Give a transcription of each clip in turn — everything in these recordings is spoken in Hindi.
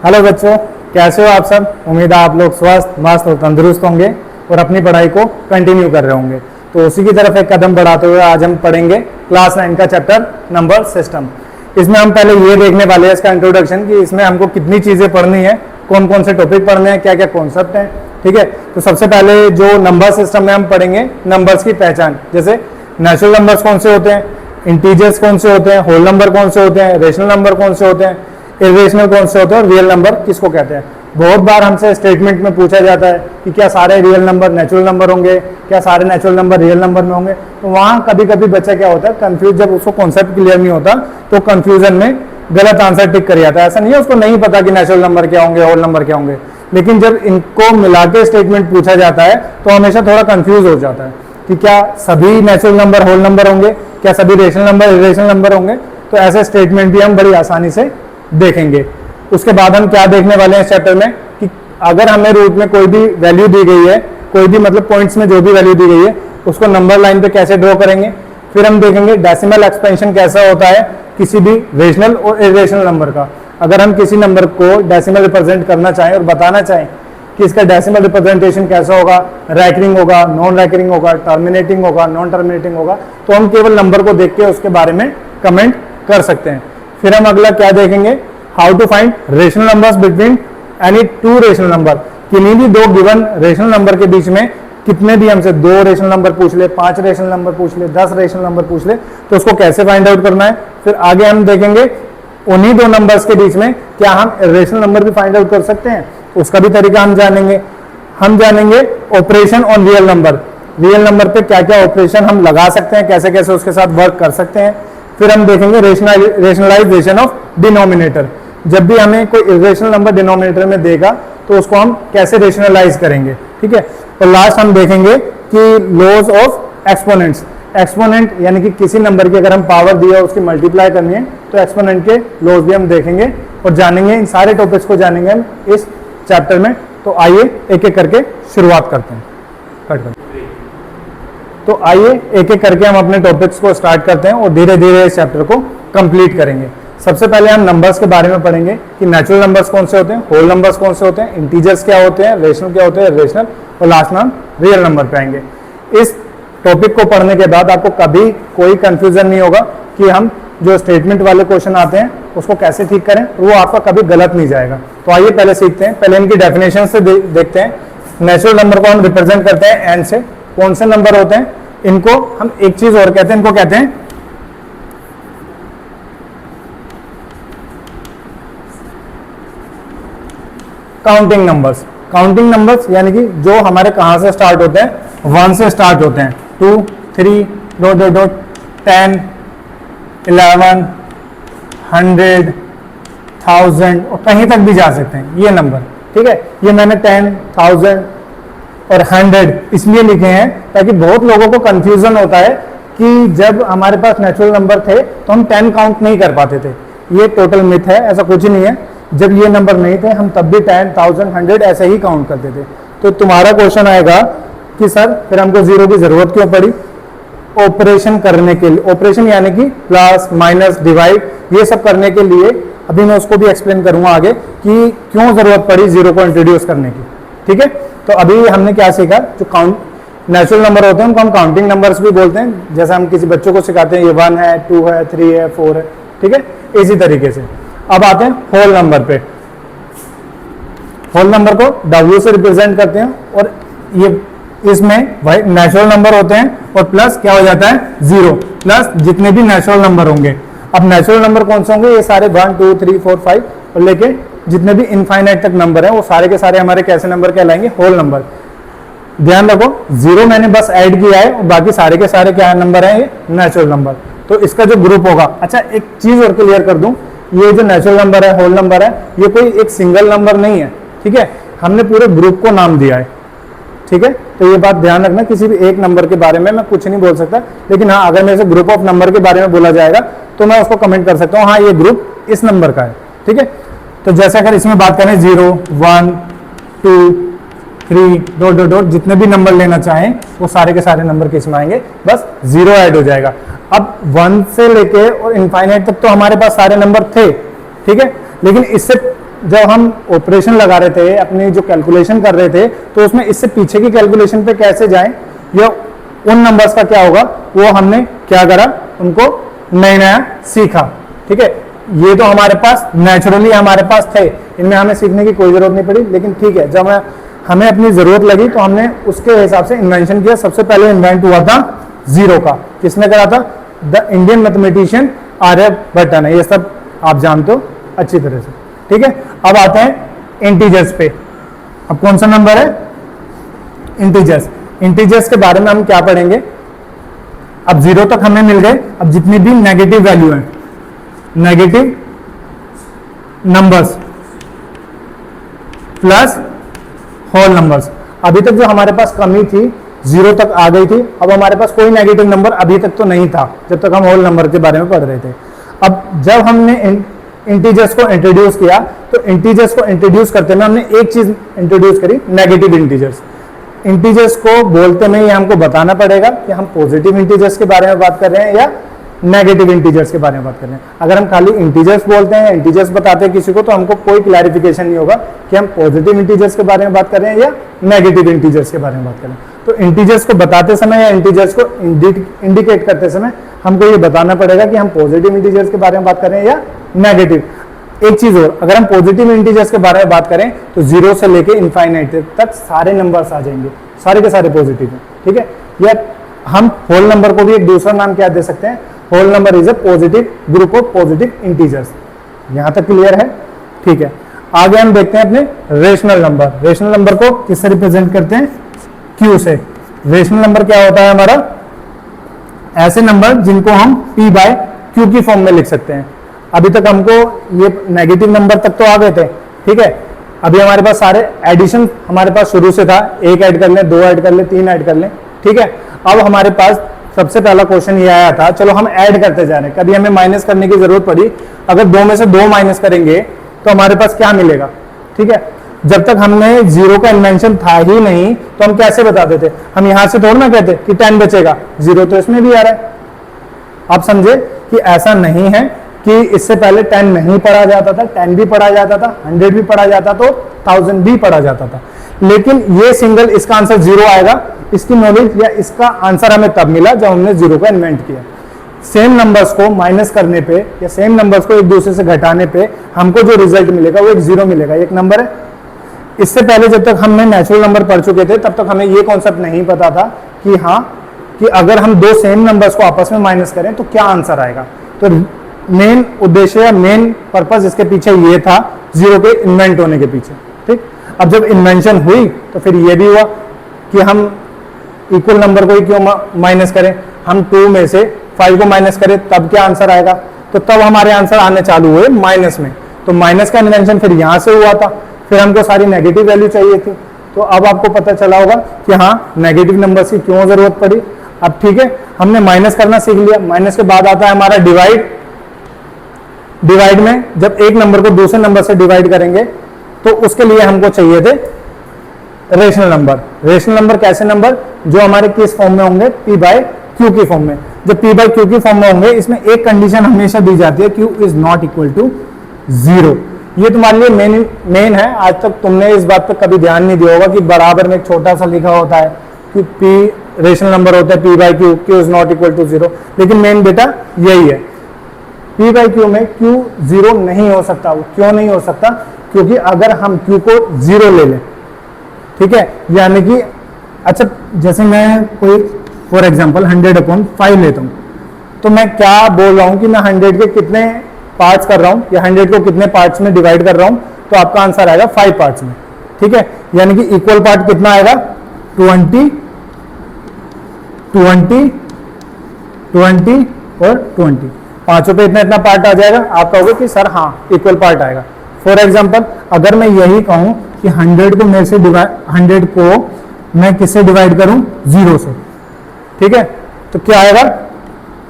हेलो बच्चों, कैसे हो आप सब। उम्मीद है आप लोग स्वस्थ मस्त और तंदुरुस्त होंगे और अपनी पढ़ाई को कंटिन्यू कर रहे होंगे। तो उसी की तरफ एक कदम बढ़ाते हुए आज हम पढ़ेंगे क्लास 9 का चैप्टर नंबर सिस्टम। इसमें हम पहले ये देखने वाले हैं इसका इंट्रोडक्शन कि इसमें हमको कितनी चीज़ें पढ़नी है, कौन कौन से टॉपिक पढ़ने हैं, क्या क्या कॉन्सेप्ट हैं। ठीक है, तो सबसे पहले जो नंबर सिस्टम में हम पढ़ेंगे नंबर्स की पहचान, जैसे नेचुरल नंबर्स कौन से होते हैं, इंटीजर्स कौन से होते हैं, होल नंबर कौन से होते हैं, रेशनल नंबर कौन से होते हैं, इरेशनल कौन से होते हैं और रियल नंबर किसको कहते हैं। बहुत बार हमसे स्टेटमेंट में पूछा जाता है कि क्या सारे रियल नंबर नेचुरल नंबर होंगे, क्या सारे नेचुरल नंबर रियल नंबर में होंगे। तो वहाँ कभी कभी बच्चा क्या होता है कंफ्यूज, जब उसको कॉन्सेप्ट क्लियर नहीं होता तो कंफ्यूजन में गलत आंसर टिक कर जाता है। ऐसा नहीं है उसको नहीं पता कि नेचुरल नंबर क्या होंगे, होल नंबर क्या होंगे, लेकिन जब इनको मिला के स्टेटमेंट पूछा जाता है तो हमेशा थोड़ा कंफ्यूज हो जाता है कि क्या सभी नेचुरल नंबर होल नंबर होंगे, क्या सभी रेशनल नंबर इरेशनल नंबर होंगे। तो ऐसे स्टेटमेंट भी हम बड़ी आसानी से देखेंगे। उसके बाद हम क्या देखने वाले हैं इस चैप्टर में कि अगर हमें रूट में कोई भी वैल्यू दी गई है, कोई भी मतलब पॉइंट्स में जो भी वैल्यू दी गई है उसको नंबर लाइन पे कैसे ड्रॉ करेंगे। फिर हम देखेंगे डेसिमल एक्सपेंशन कैसा होता है किसी भी रेशनल और इरेशनल नंबर का। अगर हम किसी नंबर को डेसिमल रिप्रेजेंट करना चाहें और बताना चाहें कि इसका डेसिमल रिप्रेजेंटेशन कैसा होगा, रैकरिंग होगा, नॉन रैकरिंग होगा, टर्मिनेटिंग होगा, नॉन टर्मिनेटिंग होगा, तो हम केवल नंबर को देख के उसके बारे में कमेंट कर सकते हैं। फिर हम अगला क्या देखेंगे, how to find rational numbers between any two rational number. किन्हीं भी दो गिवन रेशनल नंबर के बीच में कितने भी हमसे 2 रेशनल नंबर पूछ ले, 5 रेशनल नंबर पूछ ले, 10 रेशनल नंबर पूछ ले, तो उसको कैसे फाइंड आउट करना है। फिर आगे हम देखेंगे उन्हीं दो नंबर्स के बीच में क्या हम रेशनल नंबर भी फाइंड आउट कर सकते हैं, उसका भी तरीका हम जानेंगे। हम जानेंगे operation on real number, real number पे क्या क्या ऑपरेशन हम लगा सकते हैं, कैसे कैसे उसके साथ वर्क कर सकते हैं। फिर हम देखेंगे रेशनलाइजेशन ऑफ डिनोमिनेटर, जब भी हमें कोई इरेशनल नंबर डिनोमिनेटर में देगा तो उसको हम कैसे रेशनलाइज करेंगे। ठीक है, और लास्ट हम देखेंगे कि लॉज ऑफ एक्सपोनेंट्स, एक्सपोनेंट यानी कि किसी नंबर की अगर हम पावर दी है उसकी मल्टीप्लाई करनी है तो एक्सपोनेंट के लॉज भी हम देखेंगे और जानेंगे। इन सारे टॉपिक्स को जानेंगे हम इस चैप्टर में। तो आइए एक एक करके शुरुआत करते हैं। तो आइए एक एक करके हम अपने टॉपिक्स को स्टार्ट करते हैं और धीरे धीरे इस चैप्टर को कंप्लीट करेंगे। सबसे पहले हम नंबर्स के बारे में पढ़ेंगे कि नेचुरल नंबर्स कौन से होते हैं, होल नंबर्स कौन से होते हैं, इंटीजर्स क्या होते हैं, रेशनल क्या होते हैं, रेशनल, और लास्ट में हम रियल नंबर पे आएंगे। इस टॉपिक को पढ़ने के बाद आपको कभी कोई कंफ्यूजन नहीं होगा कि हम जो स्टेटमेंट वाले क्वेश्चन आते हैं उसको कैसे ठीक करें, वो आपका कभी गलत नहीं जाएगा। तो आइए पहले सीखते हैं, पहले इनकी डेफिनेशन से देखते हैं। नेचुरल नंबर को हम रिप्रेजेंट करते हैं एन से। कौन से नंबर होते हैं, इनको हम एक चीज और कहते हैं, इनको कहते हैं काउंटिंग नंबर्स। काउंटिंग नंबर्स यानी कि जो हमारे कहां से स्टार्ट होते हैं, 1 से स्टार्ट होते हैं, 2 3 10 11 100 1000 और कहीं तक भी जा सकते हैं ये नंबर। ठीक है, ये मैंने 10 1000 और 100 इसलिए लिखे हैं ताकि बहुत लोगों को कंफ्यूजन होता है कि जब हमारे पास नेचुरल नंबर थे तो हम 10 काउंट नहीं कर पाते थे। ये टोटल मिथ है, ऐसा कुछ नहीं है। जब ये नंबर नहीं थे हम तब भी 10 1000 100 ऐसे ही काउंट करते थे। तो तुम्हारा क्वेश्चन आएगा कि सर फिर हमको जीरो की जरूरत क्यों पड़ी ऑपरेशन करने के लिए। ऑपरेशन यानी कि प्लस माइनस डिवाइड ये सब करने के लिए, अभी मैं उसको भी एक्सप्लेन करूंगा आगे कि क्यों जरूरत पड़ी जीरो को इंट्रोड्यूस करने की। ठीक है, तो अभी हमने क्या सीखा, जो काउंट नेचुरल नंबर होते हैं उनको हम काउंटिंग नंबर्स भी बोलते हैं। जैसे हम किसी बच्चों को सिखाते हैं ये 1 है, 2 है, 3 है, 4 है। ठीक है, इसी तरीके से। अब आते हैं होल नंबर पे। होल नंबर को W से रिप्रेजेंट करते हैं और ये इसमें नेचुरल नंबर होते हैं और प्लस क्या हो जाता है 0 प्लस जितने भी नेचुरल नंबर होंगे। अब नेचुरल नंबर कौन से होंगे, ये सारे 1 2 3 4 5 और लेके जितने भी इनफाइनाइट तक नंबर है वो सारे के सारे हमारे कैसे नंबर कहलाएंगे, होल नंबर। ध्यान रखो 0 मैंने बस ऐड किया है और बाकी सारे के सारे क्या नंबर है, ये नेचुरल नंबर। तो इसका जो ग्रुप होगा, अच्छा एक चीज और क्लियर कर दूं, ये जो नेचुरल नंबर है, होल नंबर है, ये कोई एक सिंगल नंबर नहीं है। ठीक है, हमने पूरे ग्रुप को नाम दिया है। ठीक है, तो ये बात ध्यान रखना, किसी भी एक नंबर के बारे में मैं कुछ नहीं बोल सकता, लेकिन हाँ अगर मेरे से ग्रुप ऑफ नंबर के बारे में बोला जाएगा तो मैं उसको कमेंट कर सकता हूँ हाँ ये ग्रुप इस नंबर का है। ठीक है, तो जैसे अगर इसमें बात करें 0 1 2 3 ... जितने भी नंबर लेना चाहें वो सारे के सारे नंबर किस में आएंगे, बस 0 ऐड हो जाएगा। अब 1 से लेके और इनफाइनाइट तक तो हमारे पास सारे नंबर थे। ठीक है, लेकिन इससे जब हम ऑपरेशन लगा रहे थे, अपनी जो कैलकुलेशन कर रहे थे, तो उसमें इससे पीछे की कैलकुलेशन पे कैसे जाएं या उन नंबर्स का क्या होगा, वो हमने क्या करा, उनको नया नया सीखा। ठीक है, ये तो हमारे पास नेचुरली हमारे पास थे, इनमें हमें सीखने की कोई जरूरत नहीं पड़ी। लेकिन ठीक है, जब हमें अपनी जरूरत लगी तो हमने उसके हिसाब से इन्वेंशन किया। सबसे पहले इन्वेंट हुआ था जीरो का। किसने करा था? द इंडियन मैथमेटिशियन आर्यभट्ट ने। ये सब आप जानते हो अच्छी तरह से। ठीक है, अब आते हैं इंटीजर्स पे। अब कौन सा नंबर है? इंटीजर्स। इंटीजर्स के बारे में हम क्या पढ़ेंगे? अब जीरो तक हमें मिल गए। अब जितनी भी नेगेटिव वैल्यू है, negative numbers plus whole numbers. अभी तक जो हमारे पास कमी थी, जीरो तक आ गई थी। अब हमारे पास कोई नेगेटिव नंबर अभी तक तो नहीं था, जब तक हम होल नंबर के बारे में पढ़ रहे थे। अब जब हमने इंटीजर्स को इंट्रोड्यूस किया, तो इंटीजर्स को इंट्रोड्यूस करते में हमने एक चीज इंट्रोड्यूस करी, नेगेटिव इंटीजर्स। इंटीजर्स को बोलते में ये हमको बताना पड़ेगा कि हम पॉजिटिव इंटीजर्स के बारे में बात कर रहे हैं या नेगेटिव इंटीजर्स के बारे में बात कर रहे हैं। अगर हम खाली इंटीजर्स बोलते हैं या इंटीजर्स बताते हैं किसी को, तो हमको कोई क्लैरिफिकेशन नहीं होगा कि हम पॉजिटिव इंटीजर्स के बारे में बात कर रहे हैं या नेगेटिव इंटीजर्स के बारे में बात कर रहे हैं। तो इंटीजर्स को बताते समय या इंटीजर्स को इंडिकेट करते समय हमको ये बताना पड़ेगा कि हम पॉजिटिव इंटीजर्स के बारे में बात कर रहे हैं या नेगेटिव। एक चीज और, अगर हम पॉजिटिव इंटीजर्स के बारे में बात करें तो जीरो से लेके इनफाइनाइट तक सारे नंबर्स आ जाएंगे, सारे के सारे पॉजिटिव हैं। ठीक है, या हम होल नंबर को भी एक दूसरा नाम क्या दे सकते हैं? Whole number is a positive group of positive integers. यहां तक क्लियर है? ठीक है, आगे हम देखते हैं अपने रेशनल नंबर। रेशनल नंबर को किससे रिप्रेजेंट करते हैं? क्यू से। रेशनल नंबर क्या होता है हमारा? ऐसे नंबर जिनको हम p बाय क्यू की फॉर्म में लिख सकते हैं। अभी तक हमको ये नेगेटिव नंबर तक तो आ गए थे। ठीक है, अभी हमारे पास सारे एडिशन हमारे पास शुरू से था, एक ऐड कर लें, दो ऐड कर लें, तीन ऐड कर लें। ठीक है, अब हमारे पास सबसे पहला क्वेश्चन ये आया था, चलो हम ऐड करते जा रहे हैं। कभी हमें माइनस करने की जरूरत पड़ी, अगर दो में से दो माइनस करेंगे तो हमारे पास क्या मिलेगा? ठीक है, जब तक हमने जीरो का इन्वेंशन था ही नहीं, तो हम कैसे बताते थे? हम यहां से थोड़ा ना कहते कि 10 बचेगा, जीरो तो इसमें भी आ रहा है। आप समझे कि ऐसा नहीं है कि इससे पहले 10 नहीं पढ़ा जाता था, 10 भी पढ़ा जाता था, 100 भी पढ़ा जाता, तो 1000 भी पढ़ा जाता था। लेकिन ये सिंगल, इसका आंसर जीरो आएगा, इसकी नॉलेज या इसका आंसर हमें तब मिला जब हमने जीरो का इन्वेंट किया। सेम नंबर्स को माइनस करने पे या सेम नंबर्स को एक दूसरे से घटाने पे हमको जो रिजल्ट मिलेगा वो एक जीरो मिलेगा, एक नंबर है। इससे पहले जब तक हमने नेचुरल नंबर पढ़ चुके थे, तब तक हमें ये कॉन्सेप्ट नहीं पता था कि हाँ, कि अगर हम दो सेम नंबर्स को आपस में माइनस करें तो क्या आंसर आएगा। तो मेन उद्देश्य या मेन पर्पस इसके पीछे ये था, जीरो के इन्वेंट होने के पीछे। ठीक, अब जब इन्वेंशन हुई तो फिर ये भी हुआ कि हम इक्वल नंबर को ही क्यों माइनस करें, हम 2 में से 5 को माइनस करें, तब क्या आंसर आएगा। तो तब हमारे आंसर आने चालू हुए माइनस में। तो माइनस का इन्वेंशन फिर यहां से हुआ था, फिर हमको सारी नेगेटिव वैल्यू चाहिए थी। तो अब आपको पता चला होगा कि हाँ, नेगेटिव नंबर की क्यों जरूरत पड़ी। अब ठीक है, हमने माइनस करना सीख लिया। माइनस के बाद आता है हमारा डिवाइड। डिवाइड में जब एक नंबर को दूसरे नंबर से डिवाइड करेंगे तो उसके लिए हमको चाहिए थे रेशनल नंबर। रेशनल नंबर कैसे नंबर? जो हमारे किस फॉर्म में होंगे? p बाय क्यू की फॉर्म में। जब p बाय क्यू की फॉर्म में होंगे, इसमें एक कंडीशन हमेशा दी जाती है, q is not equal to 0। ये तुम्हारे लिए मेन है। आज तक तुमने इस बात पर कभी ध्यान नहीं दिया होगा कि बराबर में एक छोटा सा लिखा होता है कि p रेशनल नंबर होता है p by q, q is not equal to 0। लेकिन मेन बेटा यही है, p बाय क्यू में q 0 नहीं हो सकता। वो क्यों नहीं हो सकता? क्योंकि अगर हम q को 0 ले लें, ठीक है, यानी कि अच्छा, जैसे मैं कोई फॉर एग्जांपल 100/5 लेता हूं, तो मैं क्या बोल रहा हूं कि मैं 100 के कितने पार्ट्स कर रहा हूं या 100 को कितने पार्ट्स में डिवाइड कर रहा हूं, तो आपका आंसर आएगा 5 पार्ट्स में। ठीक है, यानी कि इक्वल पार्ट कितना आएगा? 20, 20, 20 और 20। पांचों पे इतना पार्ट आ जाएगा। आप कहोगे कि सर हाँ, इक्वल पार्ट आएगा। फॉर एग्जांपल अगर मैं यही कहूं कि 100 को मेरे से 100 को मैं किससे डिवाइड करूं? 0 से। ठीक है, तो क्या आएगा?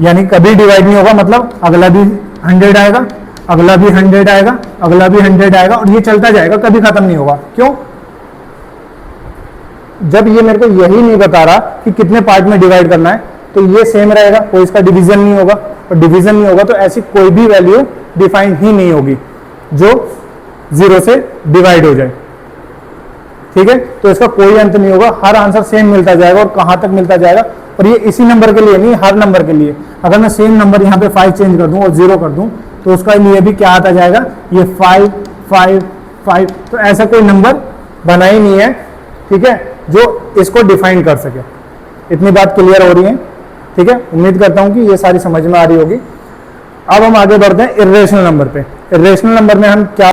यानी कभी डिवाइड नहीं होगा, मतलब अगला भी 100 आएगा, अगला भी 100 आएगा, अगला भी 100 आएगा, और ये चलता जाएगा, कभी खत्म नहीं होगा। क्यों? जब ये मेरे को यही नहीं बता रहा कि कितने पार्ट में डिवाइड करना है, तो ये सेम रहेगा, कोई इसका डिवीजन नहीं होगा। और डिवीजन नहीं होगा तो ऐसी कोई भी वैल्यू डिफाइंड ही नहीं होगी जो 0 से डिवाइड हो जाए। ठीक है, तो इसका कोई अंत नहीं होगा, हर आंसर सेम मिलता जाएगा। और कहां तक मिलता जाएगा, और ये इसी नंबर के लिए नहीं, हर नंबर के लिए। अगर मैं सेम नंबर यहाँ पे 5 चेंज कर दूं और 0 कर दूं तो उसका लिए भी क्या आता जाएगा, ये 5 5 5। तो ऐसा कोई नंबर बना ही नहीं है, ठीक है, जो इसको डिफाइन कर सके। इतनी बात क्लियर हो रही है? ठीक है, उम्मीद करता हूं कि ये सारी समझ में आ रही होगी। अब हम आगे बढ़ते हैं इर्रेशनल नंबर पे। इर्रेशनल नंबर में हम क्या,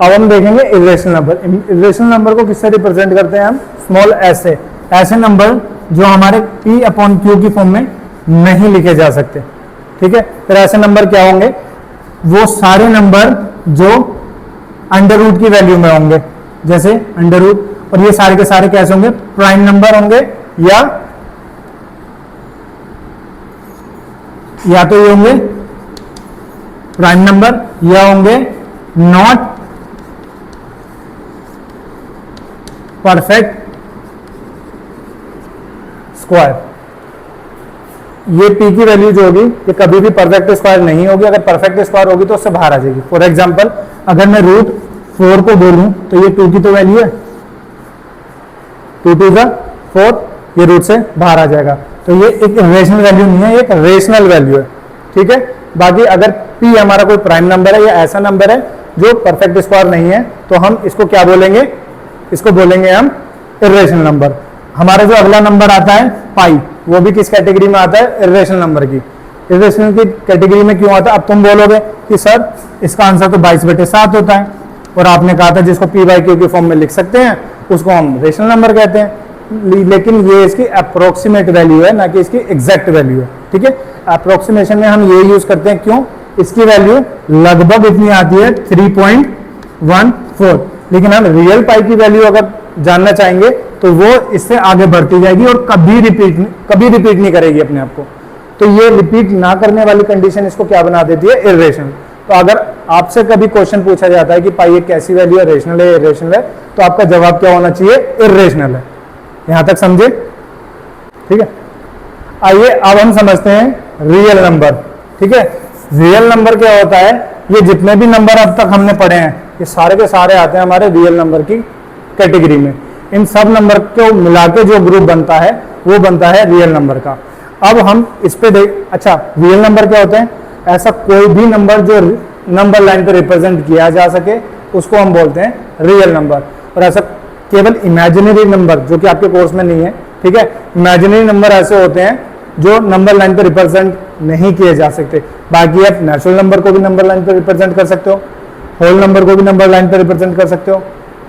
अब हम देखेंगे इर्रेशनल नंबर। इर्रेशनल नंबर को किससे रिप्रेजेंट करते हैं हम, स्मॉल एस से। ऐसे नंबर जो हमारे P/Q की फॉर्म में नहीं लिखे जा सकते। ठीक है, फिर ऐसे नंबर क्या होंगे, वो सारे नंबर जो अंडर रूट की वैल्यू में होंगे, जैसे अंडर रूट। और ये सारे के सारे कैसे होंगे, प्राइम नंबर होंगे, या तो ये होंगे प्राइम नंबर, या होंगे नॉट परफेक्ट स्क्वायर। ये p की वैल्यू जो होगी ये कभी भी परफेक्ट स्क्वायर नहीं होगी। अगर परफेक्ट स्क्वायर होगी तो उससे बाहर आ जाएगी। फॉर एग्जांपल, अगर मैं √4 को बोलूं तो ये 2 की तो वैल्यू है, 2 2 4, ये रूट से बाहर आ जाएगा। तो ये एक रेशनल वैल्यू नहीं है, एक रेशनल वैल्यू है। ठीक है, बाकी अगर p हमारा कोई प्राइम नंबर है या ऐसा नंबर है जो परफेक्ट स्क्वायर नहीं है तो हम इसको क्या बोलेंगे, इसको बोलेंगे हम इर्रेशनल नंबर। हमारा जो अगला नंबर आता है पाई, वो भी किस कैटेगरी में आता है, इर्रेशनल नंबर की। इर्रेशनल की कैटेगरी में क्यों आता है, अब तुम बोलोगे कि सर इसका आंसर तो 22/7 होता है, और आपने कहा था जिसको p/q की फॉर्म में लिख सकते हैं उसको हम रेशनल नंबर कहते हैं। लेकिन ये इसकी अप्रोक्सीमेट वैल्यू है, ना कि इसकी एग्जैक्ट वैल्यू है। ठीक है, अप्रोक्सीमेशन में हम ये यूज करते हैं, क्यों, इसकी वैल्यू लगभग इतनी आती है 3.14। लेकिन हम रियल पाई की वैल्यू अगर जानना चाहेंगे तो वो इससे आगे बढ़ती जाएगी और कभी रिपीट नहीं करेगी अपने आप को। तो ये रिपीट ना करने वाली कंडीशन इसको क्या बना देती है, इर्रेशनल। तो अगर आपसे कभी क्वेश्चन पूछा जाता है कि पाई एक कैसी वैल्यू है, रेशनल है, इर्रेशनल है, तो आपका जवाब क्या होना चाहिए, इर्रेशनल है। यहां तक समझे? ठीक है, आइए अब हम समझते हैं रियल नंबर। ठीक है, रियल नंबर क्या होता है, ये जितने भी नंबर अब तक हमने पढ़े हैं ये सारे के सारे आते हैं हमारे रियल नंबर की कैटेगरी में। इन सब नंबर को मिला के जो ग्रुप बनता है वो बनता है रियल नंबर का। अब हम इस पे अच्छा, रियल नंबर क्या होते हैं, ऐसा कोई भी नंबर जो नंबर लाइन पे रिप्रेजेंट किया जा सके उसको हम बोलते हैं रियल नंबर। और ऐसा केवल इमेजिनरी नंबर जो कि आपके कोर्स में नहीं है, ठीक है, इमेजिनरी नंबर ऐसे होते हैं जो नंबर लाइन पे रिप्रेजेंट नहीं किए जा सकते। बाकी आप नेचुरल नंबर को भी नंबर लाइन पे रिप्रेजेंट कर सकते हो, होल नंबर को भी नंबर लाइन पे रिप्रेजेंट कर सकते हो,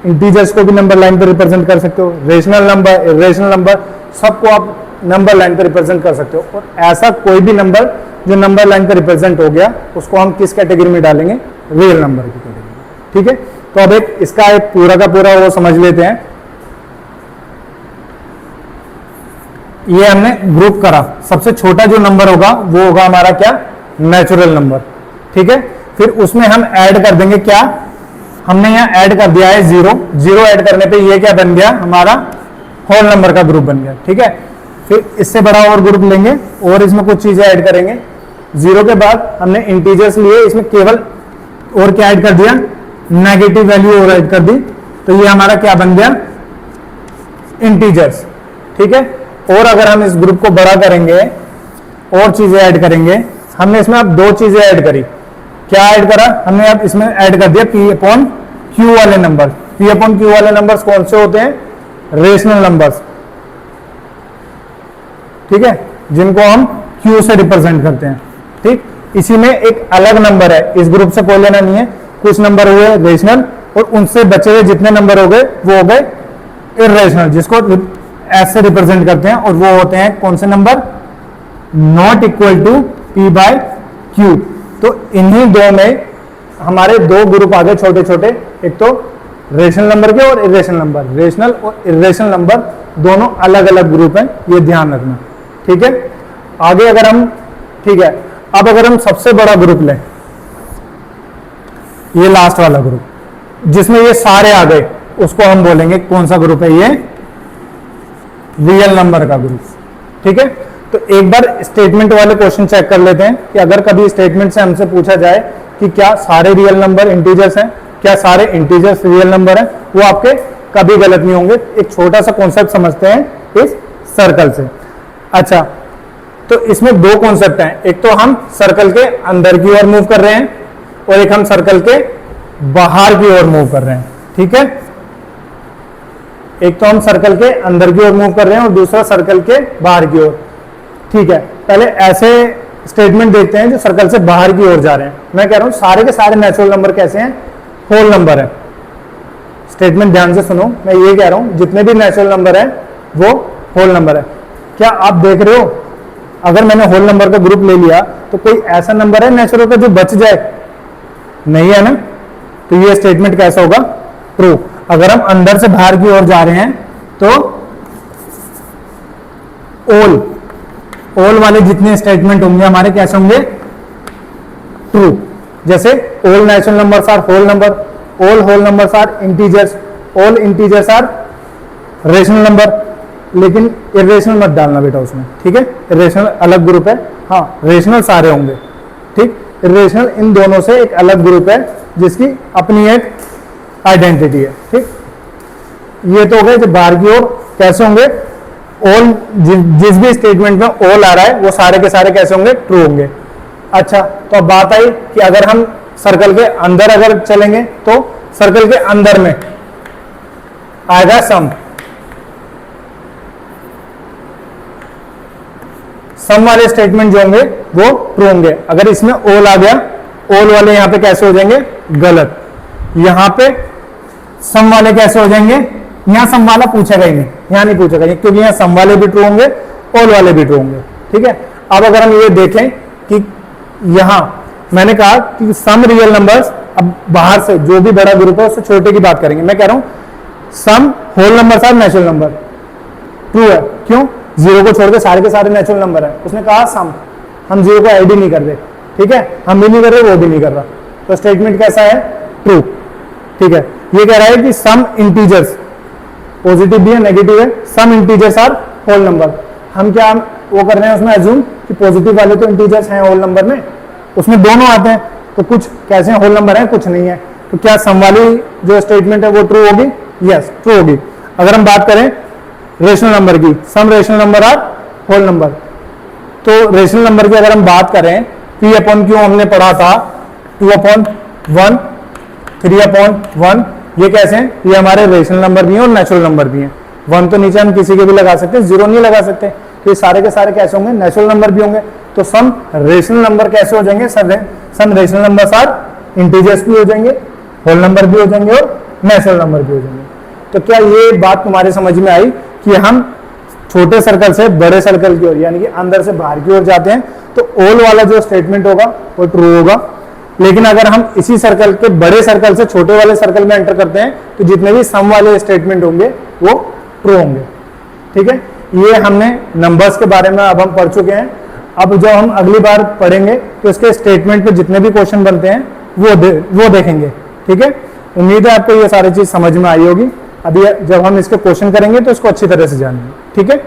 इंटीजर्स को भी नंबर लाइन पे रिप्रेजेंट कर सकते हो, रेशनल नंबर, इर्रेशनल नंबर, सबको आप नंबर लाइन पे रिप्रेजेंट कर सकते हो। और ऐसा कोई भी नंबर जो नंबर लाइन पे रिप्रेजेंट हो गया उसको हम किस कैटेगरी में डालेंगे, रियल नंबर की कैटेगरी। ठीक है, तो अब एक इसका एक पूरा का पूरा वो समझ लेते हैं। ये हमने ग्रुप करा, सबसे छोटा जो नंबर होगा वो होगा हमारा क्या, नेचुरल नंबर। ठीक है, फिर उसमें हम ऐड कर देंगे क्या, हमने यहाँ ऐड कर दिया है 0, 0 ऐड करने पे ये क्या बन गया, हमारा होल नंबर का ग्रुप बन गया। ठीक है, फिर इससे बड़ा और ग्रुप लेंगे और इसमें कुछ चीजें ऐड करेंगे। 0 के बाद हमने इंटीजर्स लिए, इसमें केवल और क्या ऐड कर दिया, नेगेटिव वैल्यू और ऐड कर दी, तो ये हमारा क्या बन गया, इंटीजर्स। ठीक है, और अगर हम इस ग्रुप को बड़ा करेंगे और चीजें ऐड करेंगे, हमने इसमें अब 2 चीजें ऐड करी। क्या ऐड करा हमने, अब इसमें ऐड कर दिया P/Q वाले नंबर। P/Q वाले नंबर्स कौन से होते हैं, रेशनल नंबर्स। ठीक है, जिनको हम Q से रिप्रेजेंट करते हैं। ठीक, इसी में एक अलग नंबर है, इस ग्रुप से कोई लेना नहीं है। कुछ नंबर हुए रेशनल और उनसे बचे हुए जितने नंबर हो गए वो हो गए इर्रेशनल, जिसको एस से रिप्रेजेंट करते हैं, और वो होते हैं कौन से number, not equal to P/Q। तो इन्हीं दो में हमारे 2 ग्रुप आ गए छोटे छोटे, एक तो रेशनल नंबर के और इर्रेशनल नंबर। रेशनल और इर्रेशनल नंबर दोनों अलग अलग ग्रुप हैं, ये ध्यान रखना। ठीक है, आगे अगर हम, ठीक है, अब अगर हम सबसे बड़ा ग्रुप लें, ये लास्ट वाला ग्रुप जिसमें ये सारे आ गए, उसको हम बोलेंगे कौन सा ग्रुप है, ये रियल नंबर का ग्रुप। ठीक है, तो एक बार स्टेटमेंट वाले क्वेश्चन चेक कर लेते हैं कि अगर कभी स्टेटमेंट से हमसे पूछा जाए कि क्या सारे रियल नंबर इंटीजर्स हैं, क्या सारे इंटीजर्स रियल नंबर है, वो आपके कभी गलत नहीं होंगे। एक छोटा सा कॉन्सेप्ट समझते हैं इस सर्कल से। अच्छा, तो इसमें दो कॉन्सेप्ट हैं, एक तो हम सर्कल के अंदर की ओर मूव कर रहे हैं और एक हम सर्कल के बाहर की ओर मूव कर रहे हैं। ठीक है, एक तो हम सर्कल के अंदर की ओर मूव कर रहे हैं और दूसरा सर्कल के बाहर की ओर। ठीक है, पहले ऐसे स्टेटमेंट देखते हैं जो सर्कल से बाहर की ओर जा रहे हैं। मैं कह रहा हूं सारे के सारे नेचुरल नंबर कैसे हैं, होल नंबर है। स्टेटमेंट ध्यान से सुनो, मैं ये कह रहा हूं जितने भी नेचुरल नंबर है वो होल नंबर है। क्या आप देख रहे हो, अगर मैंने होल नंबर का ग्रुप ले लिया तो कोई ऐसा नंबर है नेचुरल का जो बच जाए? नहीं है ना। तो ये स्टेटमेंट कैसा होगा, ट्रू। अगर हम अंदर से बाहर की ओर जा रहे हैं तो ऑल वाले जितने स्टेटमेंट होंगे हमारे कैसे होंगे, ट्रू। जैसे all natural numbers are whole number, all whole numbers are integers, all integers are rational number. लेकिन इरेशनल मत डालना बेटा उसमें, ठीक है। इरेशनल अलग ग्रुप है, हाँ रेशनल सारे होंगे, ठीक। इरेशनल इन दोनों से एक अलग ग्रुप है जिसकी अपनी एक आइडेंटिटी है, ठीक। ये तो हो गए जो बाहर की ओर कैसे होंगे, ऑल जिस भी स्टेटमेंट में ऑल आ रहा है वो सारे के सारे कैसे होंगे, ट्रू होंगे। अच्छा, तो अब बात आई कि अगर हम सर्कल के अंदर अगर चलेंगे तो सर्कल के अंदर में आएगा सम वाले स्टेटमेंट जो होंगे वो ट्रू होंगे। अगर इसमें ऑल आ गया, ऑल वाले यहां पे कैसे हो जाएंगे, गलत। यहां पे सम वाले कैसे हो जाएंगे, यहां सम वाला पूछेगा ही नहीं, यहां नहीं पूछेगा क्योंकि यहां सम वाले भी ट्रू होंगे, ऑल वाले भी ट्रू होंगे, ठीक है। अब अगर हम ये देखें कि यहां मैंने कहा कि सम रियल नंबर्स, अब बाहर से जो भी बड़ा ग्रुप है उससे छोटे की बात करेंगे। मैं कह रहा हूं some whole numbers are natural number, true है। क्यों, जीरो को छोड़ के सारे के सारे नेचुरल नंबर है। उसने कहा सम, हम जीरो को ऐड ही नहीं कर रहे, ठीक है, हम भी नहीं कर रहे वो भी नहीं कर रहा, तो स्टेटमेंट कैसा है, ट्रू, ठीक है। ये कह रहा है कि सम इंटीजर्स, पॉजिटिव भी है नेगेटिव है, some integers are whole number. हम क्या वो कर रहे हैं उसमें एज्यूम कि पॉजिटिव वाले तो इंटीजर्स हैं होल नंबर में, उसमें दोनों आते हैं, तो कुछ कैसे होल नंबर है कुछ नहीं है। तो क्या सम वाली जो स्टेटमेंट है वो ट्रू होगी, यस ट्रू होगी। अगर हम बात करें रेशनल नंबर की, some rational number are whole number, तो रेशनल नंबर की अगर हम बात करें, P अपॉन क्यू हमने पढ़ा था 2 अपॉन 1, 3 अपॉन 1, ये कैसे हैं, ये हमारे रेशनल नंबर भी हैं और नेचुरल नंबर भी हैं। 1 तो नीचे हम किसी के भी लगा सकते हैं, 0 नहीं लगा सकते, तो ये सारे के सारे कैसे होंगे, नेचुरल नंबर भी होंगे। तो सम रेशनल नंबर कैसे हो जाएंगे, सम रेशनल नंबर आर इंटीजर्स भी हो जाएंगे, होल नंबर भी हो जाएंगे और नेचुरल नंबर भी हो जाएंगे। तो क्या ये बात तुम्हारे समझ में आई कि हम छोटे सर्कल से बड़े सर्कल की ओर यानी कि अंदर से बाहर की ओर जाते हैं तो ऑल वाला जो स्टेटमेंट होगा वो ट्रू होगा। लेकिन अगर हम इसी सर्कल के बड़े सर्कल से छोटे वाले सर्कल में एंटर करते हैं तो जितने भी सम वाले स्टेटमेंट होंगे वो ट्रू होंगे, ठीक है। ये हमने नंबर्स के बारे में अब हम पढ़ चुके हैं। अब जो हम अगली बार पढ़ेंगे तो इसके स्टेटमेंट पे जितने भी क्वेश्चन बनते हैं वो देखेंगे, ठीक है। उम्मीद है आपको ये सारी चीज समझ में आई होगी। अभी जब हम इसके क्वेश्चन करेंगे तो इसको अच्छी तरह से जानेंगे, ठीक है।